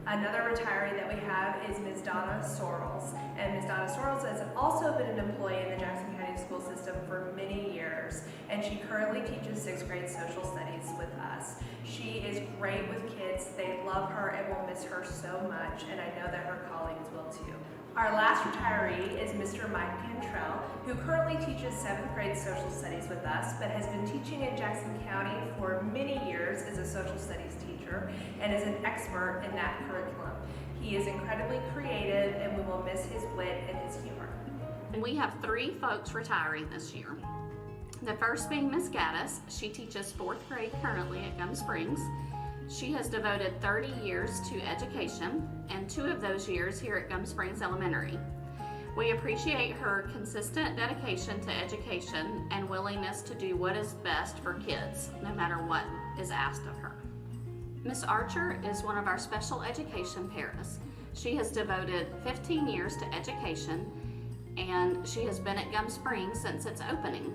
Another retiree that we have is Ms. Donna Sorrells. And Ms. Donna Sorrells has also been an employee in the Jackson County school system for many years, and she currently teaches 6th grade social studies with us. She is great with kids. They love her and will miss her so much, and I know that her colleagues will too. Our last retiree is Mr. Mike Cantrell, who currently teaches 7th grade social studies with us, but has been teaching in Jackson County for many years as a social studies teacher and is an expert in that curriculum. He is incredibly creative, and we will miss his wit and his humor. And we have 3 folks retiring this year. The first being Miss Gaddis. She teaches 4th grade currently at Gum Springs. She has devoted 30 years to education, and 2 of those years here at Gum Springs Elementary. We appreciate her consistent dedication to education and willingness to do what is best for kids, no matter what is asked of her. Miss Archer is one of our special education paras. She has devoted 15 years to education, and she has been at Gum Springs since its opening.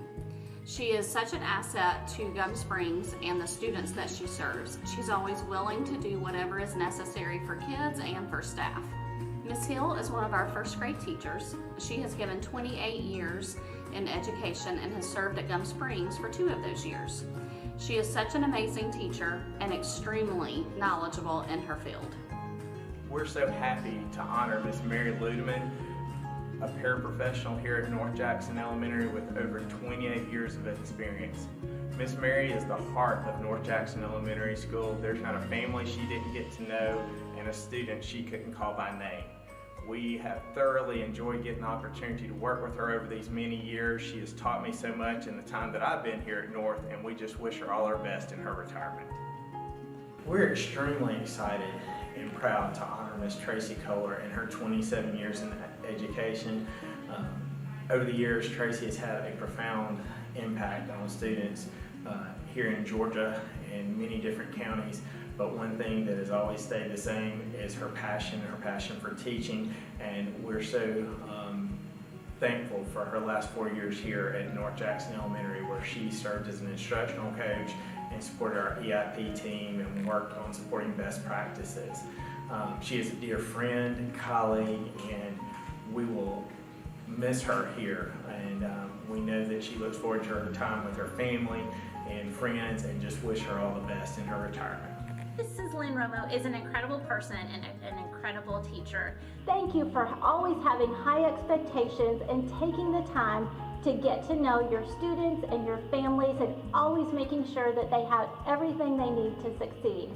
She is such an asset to Gum Springs and the students that she serves. She's always willing to do whatever is necessary for kids and for staff. Miss Hill is one of our 1st grade teachers. She has given 28 years in education and has served at Gum Springs for 2 of those years. She is such an amazing teacher and extremely knowledgeable in her field. We're so happy to honor Miss Mary Ludeman, a paraprofessional here at North Jackson Elementary with over 28 years of experience. Miss Mary is the heart of North Jackson Elementary School. There's not a family she didn't get to know and a student she couldn't call by name. We have thoroughly enjoyed getting the opportunity to work with her over these many years. She has taught me so much in the time that I've been here at North, and we just wish her all our best in her retirement. We're extremely excited and proud to honor Miss Tracy Kohler in her 27 years in education. Over the years, Tracy has had a profound impact on students here in Georgia and many different counties. But one thing that has always stayed the same is her passion for teaching, and we're so thankful for her last 4 years here at North Jackson Elementary, where she served as an instructional coach and supported our EIP team and worked on supporting best practices. She is a dear friend, colleague, and we will miss her here. And we know that she looks forward to her time with her family and friends, and just wish her all the best in her retirement. Mrs. Lynn Romo is an incredible person and an incredible teacher. Thank you for always having high expectations and taking the time to get to know your students and your families, and always making sure that they have everything they need to succeed.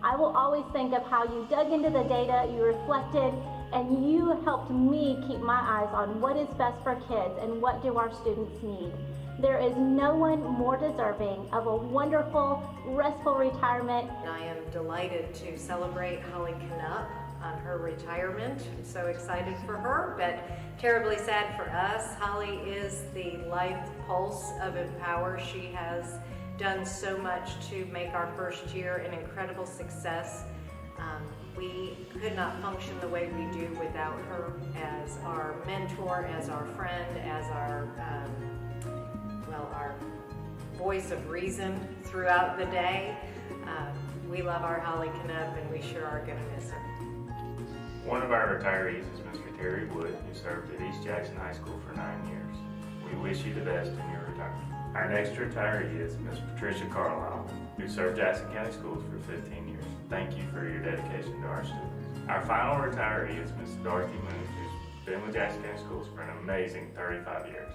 I will always think of how you dug into the data, you reflected, and you helped me keep my eyes on what is best for kids and what do our students need. There is no one more deserving of a wonderful, restful retirement. I am delighted to celebrate Holly Knupp on her retirement. I'm so excited for her, but terribly sad for us. Holly is the life pulse of Empower. She has done so much to make our first year an incredible success. We could not function the way we do without her as our mentor, as our friend, as our voice of reason throughout the day. We love our Holly Knupp, and we sure are going to miss her. One of our retirees is Mr. Terry Wood, who served at East Jackson High School for 9 years. We wish you the best in your retirement. Our next retiree is Ms. Patricia Carlisle, who served Jackson County Schools for 15 years. Thank you for your dedication to our students. Our final retiree is Ms. Dorothy Moon, who's been with Jackson County Schools for an amazing 35 years.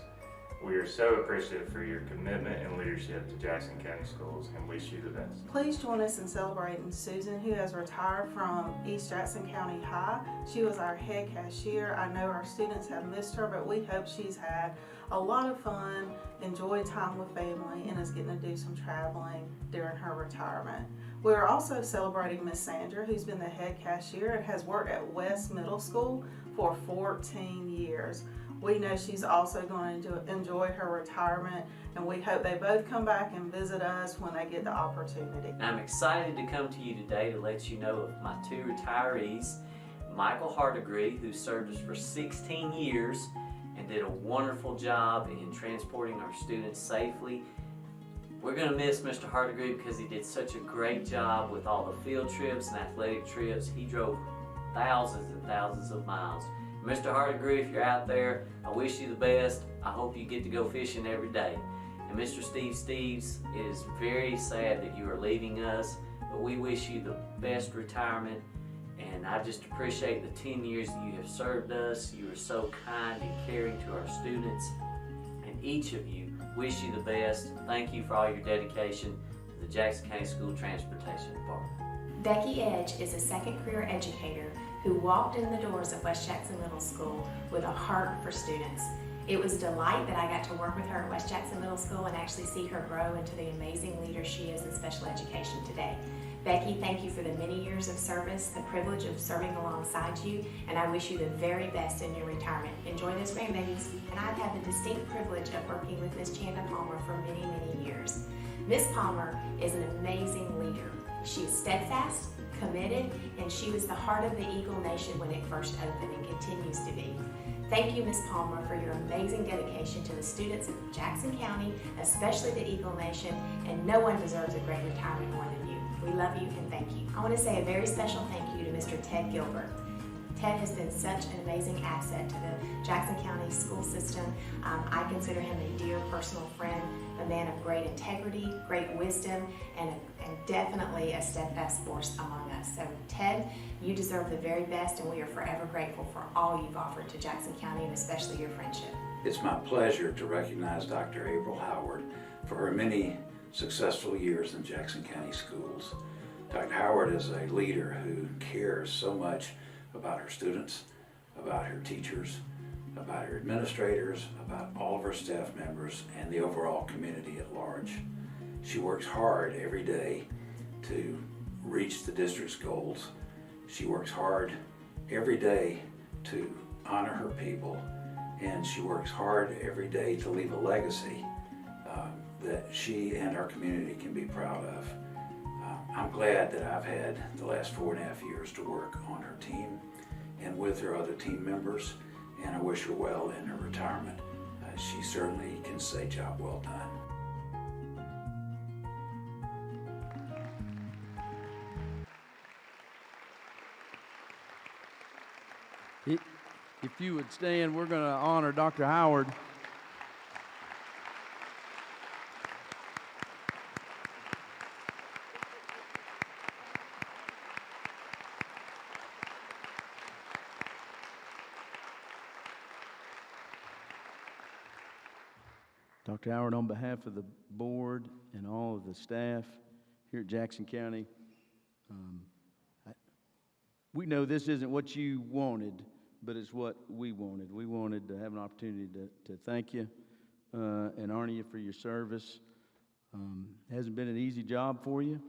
We are so appreciative for your commitment and leadership to Jackson County Schools and wish you the best. Please join us in celebrating Susan, who has retired from East Jackson County High. She was our head cashier. I know our students have missed her, but we hope she's had a lot of fun, enjoyed time with family, and is getting to do some traveling during her retirement. We're also celebrating Miss Sandra, who's been the head cashier and has worked at West Middle School for 14 years. We know she's also going to enjoy her retirement, and we hope they both come back and visit us when they get the opportunity. I'm excited to come to you today to let you know of my two retirees, Michael Hardegree, who served us for 16 years and did a wonderful job in transporting our students safely. We're going to miss Mr. Hardegree because he did such a great job with all the field trips and athletic trips. He drove thousands and thousands of miles. Mr. Hardegree, if you're out there, I wish you the best. I hope you get to go fishing every day. And Mr. Steve Steves, it is very sad that you are leaving us, but we wish you the best retirement. And I just appreciate the 10 years that you have served us. You are so kind and caring to our students. And each of you, wish you the best. Thank you for all your dedication to the Jackson County School Transportation Department. Becky Edge is a second career educator who walked in the doors of West Jackson Middle School with a heart for students. It was a delight that I got to work with her at West Jackson Middle School and actually see her grow into the amazing leader she is in special education today. Becky, thank you for the many years of service, the privilege of serving alongside you, and I wish you the very best in your retirement. Enjoy those grandbabies. And I've had the distinct privilege of working with Miss Chanda Palmer for many, many years. Miss Palmer is an amazing leader. She is steadfast, committed, and she was the heart of the Eagle Nation when it first opened and continues to be. Thank you, Ms. Palmer, for your amazing dedication to the students of Jackson County, especially the Eagle Nation, and no one deserves a great retirement more than you. We love you and thank you. I want to say a very special thank you to Mr. Ted Gilbert. Ted has been such an amazing asset to the Jackson County school system. I consider him a dear personal friend, a man of great integrity, great wisdom, and definitely a steadfast force among us. So Ted, you deserve the very best, and we are forever grateful for all you've offered to Jackson County and especially your friendship. It's my pleasure to recognize Dr. April Howard for her many successful years in Jackson County schools. Dr. Howard is a leader who cares so much about her students, about her teachers, about her administrators, about all of her staff members, and the overall community at large. She works hard every day to reach the district's goals. She works hard every day to honor her people, and she works hard every day to leave a legacy that she and our community can be proud of. I'm glad that I've had the last 4.5 years to work on her team and with her other team members, and I wish her well in her retirement. She certainly can say job well done. If you would stand, we're going to honor Dr. Howard. Dr. Howard, on behalf of the board and all of the staff here at Jackson County, we know this isn't what you wanted, but it's what we wanted. We wanted to have an opportunity to thank you and honor you for your service. It hasn't been an easy job for you.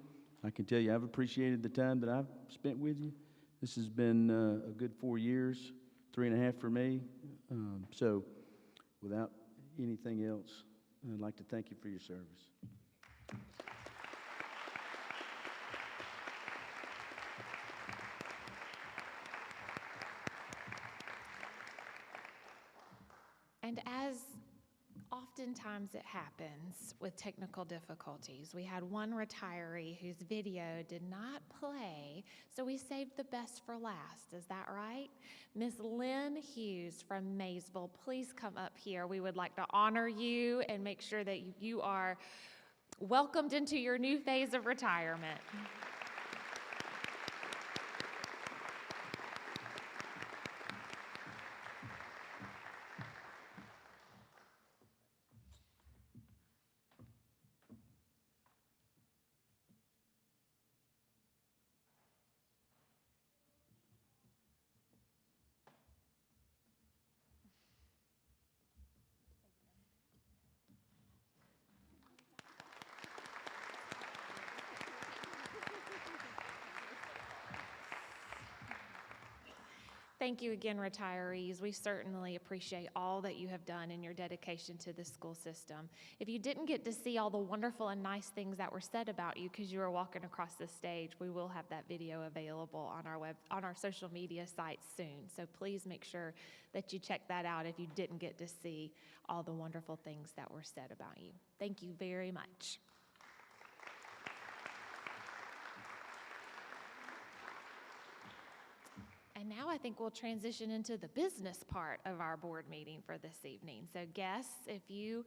I can tell you I've appreciated the time that I've spent with you. This has been a good 4 years, 3.5 for me. So without anything else, I'd like to thank you for your service. And as oftentimes it happens with technical difficulties, we had one retiree whose video did not play, so we saved the best for last. Is that right? Miss Lynn Hughes from Maysville, please come up here. We would like to honor you and make sure that you are welcomed into your new phase of retirement. Thank you again, retirees. We certainly appreciate all that you have done in your dedication to the school system. If you didn't get to see all the wonderful and nice things that were said about you because you were walking across the stage, we will have that video available on our social media sites soon. So please make sure that you check that out if you didn't get to see all the wonderful things that were said about you. Thank you very much. And now I think we'll transition into the business part of our board meeting for this evening. So guests, if you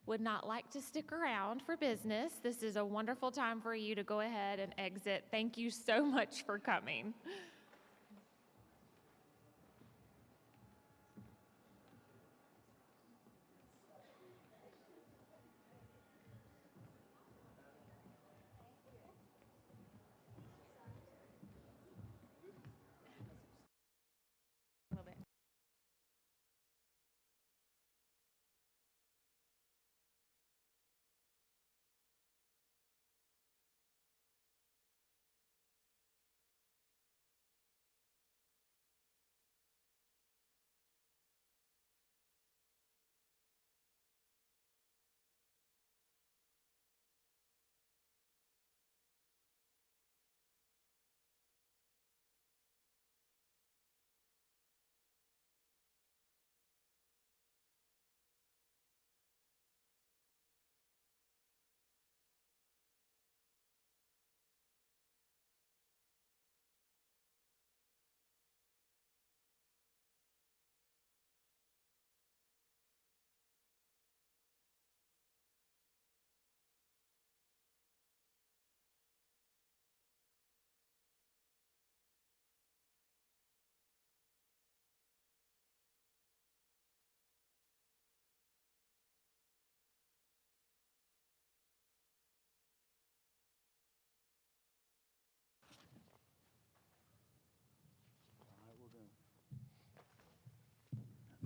would not like to stick around for business, this is a wonderful time for you to go ahead and exit. Thank you so much for coming.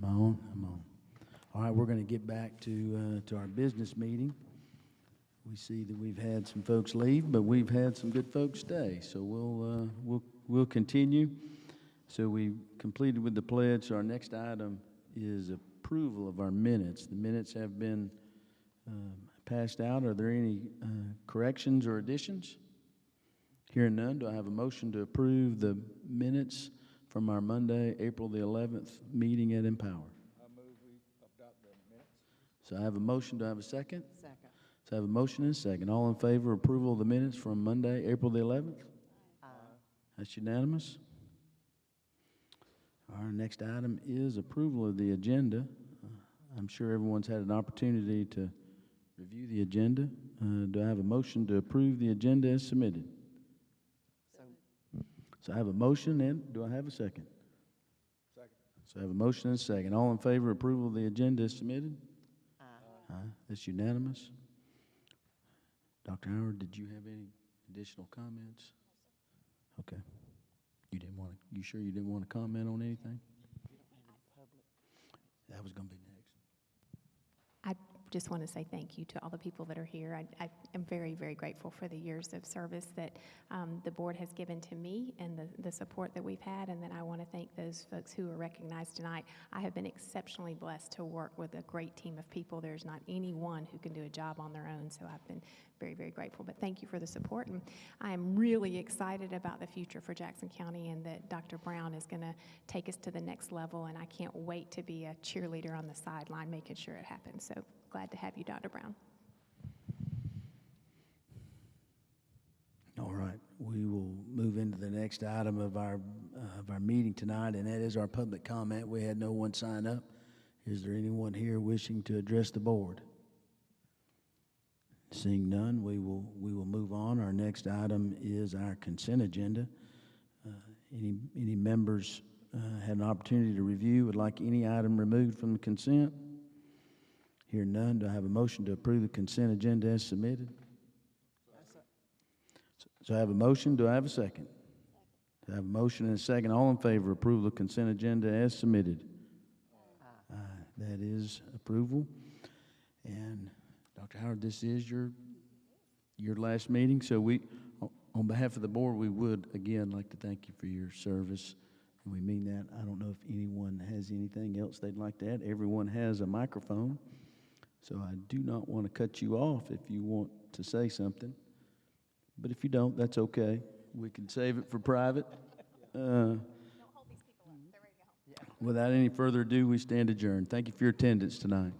I'm on. All right, we're going to get back to our business meeting. We see that we've had some folks leave, but we've had some good folks stay. So we'll continue. So we completed with the pledge. So our next item is approval of our minutes. The minutes have been passed out. Are there any corrections or additions? Hearing none, do I have a motion to approve the minutes from our Monday, April the 11th meeting at Empower? I move we adopt the minutes. So I have a motion. Do I have a second? Second. So I have a motion and a second. All in favor of approval of the minutes from Monday, April the 11th? Aye. That's unanimous. Our next item is approval of the agenda. I'm sure everyone's had an opportunity to review the agenda. Do I have a motion to approve the agenda as submitted? So I have a motion, and do I have a second? Second. So I have a motion and a second. All in favor of approval of the agenda as submitted? Aye. Aye. That's unanimous. Dr. Howard, did you have any additional comments? Okay. You sure you didn't want to comment on anything? That was going to be next. I just want to say thank you to all the people that are here. I am very, very grateful for the years of service that the board has given to me and the support that we've had, and then I want to thank those folks who are recognized tonight. I have been exceptionally blessed to work with a great team of people. There's not anyone who can do a job on their own, so I've been very, very grateful. But thank you for the support, and I am really excited about the future for Jackson County and that Dr. Brown is going to take us to the next level, and I can't wait to be a cheerleader on the sideline making sure it happens. So glad to have you, Dr. Brown. All right, we will move into the next item of our meeting tonight, and that is our public comment. We had no one sign up. Is there anyone here wishing to address the board? Seeing none, we will move on. Our next item is our consent agenda. Any members had an opportunity to review, would like any item removed from the consent? Hear none, do I have a motion to approve the consent agenda as submitted? So I have a motion, do I have a second? Do I have a motion and a second? All in favor of approval of the consent agenda as submitted? Aye. That is approval. And Dr. Howard, this is your last meeting, so we, on behalf of the board, we would again like to thank you for your service And we mean that. I don't know if anyone has anything else they'd like to add. Everyone has a microphone, so I do not want to cut you off if you want to say something. But if you don't, that's okay. We can save it for private. Without any further ado, we stand adjourned. Thank you for your attendance tonight.